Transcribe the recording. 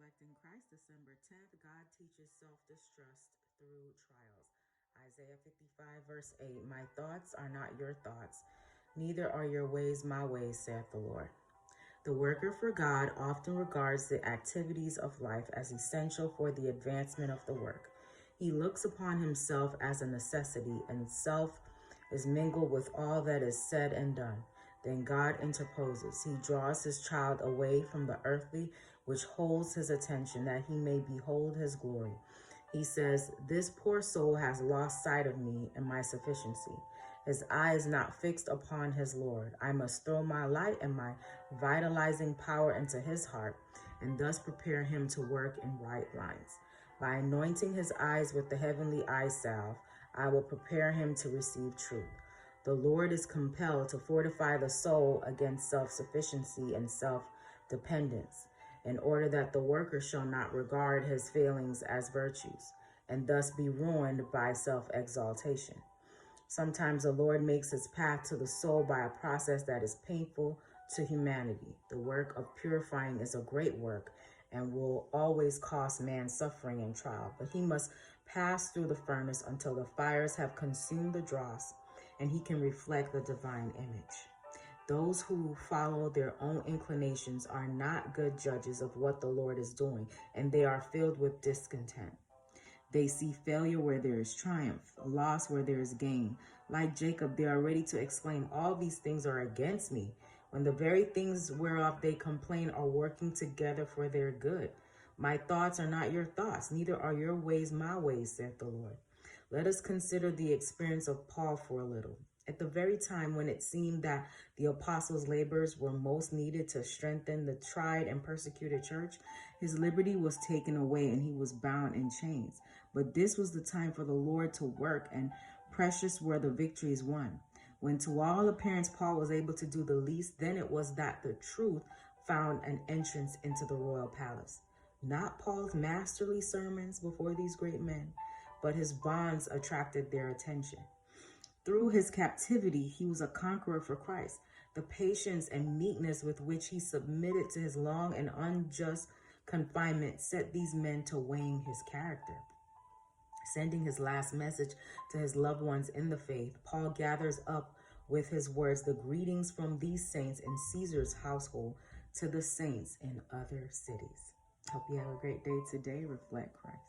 Reflecting Christ, December 10th, God teaches self-distrust through trials. Isaiah 55, verse 8, My thoughts are not your thoughts, neither are your ways my ways, saith the Lord. The worker for God often regards the activities of life as essential for the advancement of the work. He looks upon himself as a necessity, and self is mingled with all that is said and done. Then God interposes. He draws his child away from the earthly, which holds his attention, that he may behold his glory. He says, This poor soul has lost sight of me and my sufficiency. His eye is not fixed upon his Lord. I must throw my light and my vitalizing power into his heart, and thus prepare him to work in right lines. By anointing his eyes with the heavenly eye salve, I will prepare him to receive truth. The Lord is compelled to fortify the soul against self-sufficiency and self-dependence, in order that the worker shall not regard his failings as virtues, and thus be ruined by self-exaltation. Sometimes the Lord makes his path to the soul by a process that is painful to humanity. The work of purifying is a great work and will always cost man suffering and trial, but he must pass through the furnace until the fires have consumed the dross and he can reflect the divine image. Those who follow their own inclinations are not good judges of what the Lord is doing, and they are filled with discontent. They see failure where there is triumph, loss where there is gain. Like Jacob, they are ready to exclaim, All these things are against me, when the very things whereof they complain are working together for their good. My thoughts are not your thoughts, neither are your ways my ways, saith the Lord. Let us consider the experience of Paul for a little. At the very time when it seemed that the apostles' labors were most needed to strengthen the tried and persecuted church, his liberty was taken away and he was bound in chains. But this was the time for the Lord to work, and precious were the victories won. When to all appearance Paul was able to do the least, then it was that the truth found an entrance into the royal palace. Not Paul's masterly sermons before these great men, but his bonds attracted their attention. Through his captivity, he was a conqueror for Christ. The patience and meekness with which he submitted to his long and unjust confinement set these men to weighing his character. Sending his last message to his loved ones in the faith, Paul gathers up with his words the greetings from these saints in Caesar's household to the saints in other cities. Hope you have a great day today. Reflect Christ.